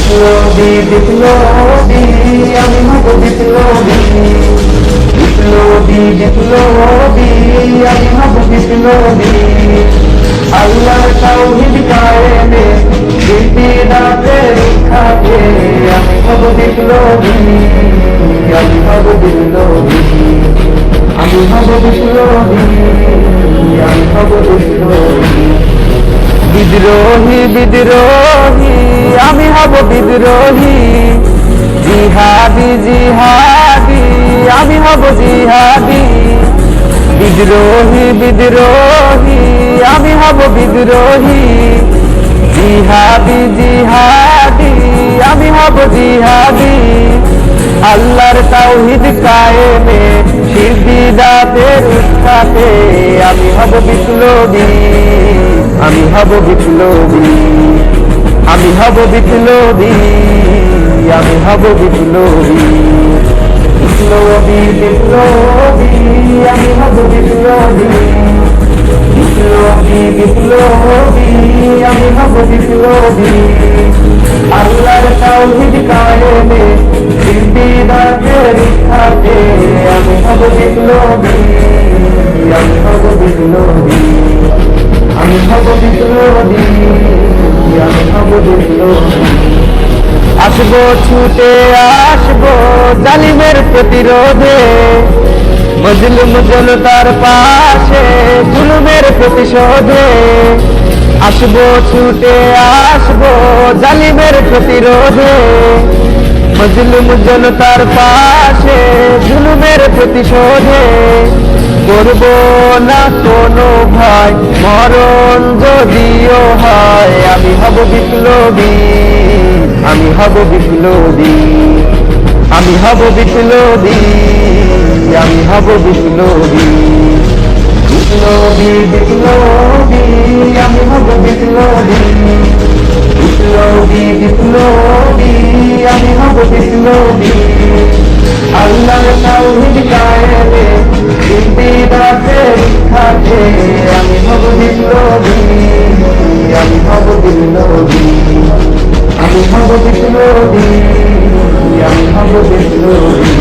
বিপ্লবী বিপ্লবী আমি হব বিপ্লবী, বিপ্লবী বিপ্লবী আমি হব বিপ্লবী। আল্লাহর তাওহীদ কায়েমে বিদ্যাতের খাতে আমি হব বিপ্লবী, আমি হব বিপ্লবী, আমি হব বিপ্লবী, আমি হব বিপ্লবী। বিদ্রোহী বিদ্রোহী আমি হব বিদ্রোহী, জিহাদি জিহাদি আমি হব জিহাদি। বিদ্রোহী বিদ্রোহী আমি হব বিদ্রোহী, জিহাদি জিহাদি আমি হব জিহাদি। আল্লাহর তাওহীদ কায়েমে বিদ্যাতের উৎখাতে আমি হব বিপ্লবী, আমি হব বিপ্লবী, আমি হব বিপ্লবী, আমি হব বিপ্লবী। বিপ্লবী বিপ্লবী আমি হব বিপ্লবী, বিপ্লবী বিপ্লবী আমি হব বিপ্লবী। আল্লাহর তাওহীদ কায়েমে বিদ্যাতের খাতে আমি হব বিপ্লবী, আমি হব বিপ্লবী, আমি হব বিপ্লবী, আমি হব বিপ্লবী। আসবো ছুটে আসবো জালিমের প্রতিরোধে, মজলুম জনতার পাশে জুলুমের প্রতিশোধে। আসবো ছুটে আসবো জালিমের প্রতিরোধে, মজলুম জনতার পাশে জুলুমের প্রতিশোধে। করব না কোনো ভয় মরণ যদিও হয়, আমি হব বিপ্লবী, আমি হব বিপ্লবী, আমি হব বিপ্লবী, আমি হব বিপ্লবী। বিপ্লবী বিপ্লবী আমি হব বিপ্লবী, বিপ্লবী বিপ্লবী আমি হব বিপ্লবী। আল্লাহর তাওহীদ কায়েমে বিদ্যাতের খাতে আমি হব বিপ্লবী, আমি হব বিপ্লবী, আমি হব বিপ্লবী, আমি হব বিপ্লবী।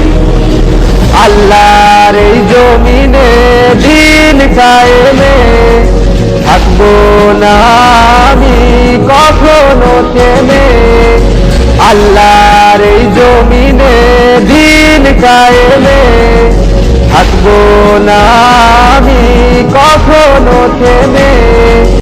আল্লাহর এই জমিনে দিন কায়েমে থাকবো না আমি কখনো থেমে। আল্লাহর এই জমিনে দিন কায়েমে থাকবো না আমি কখনো থেমে।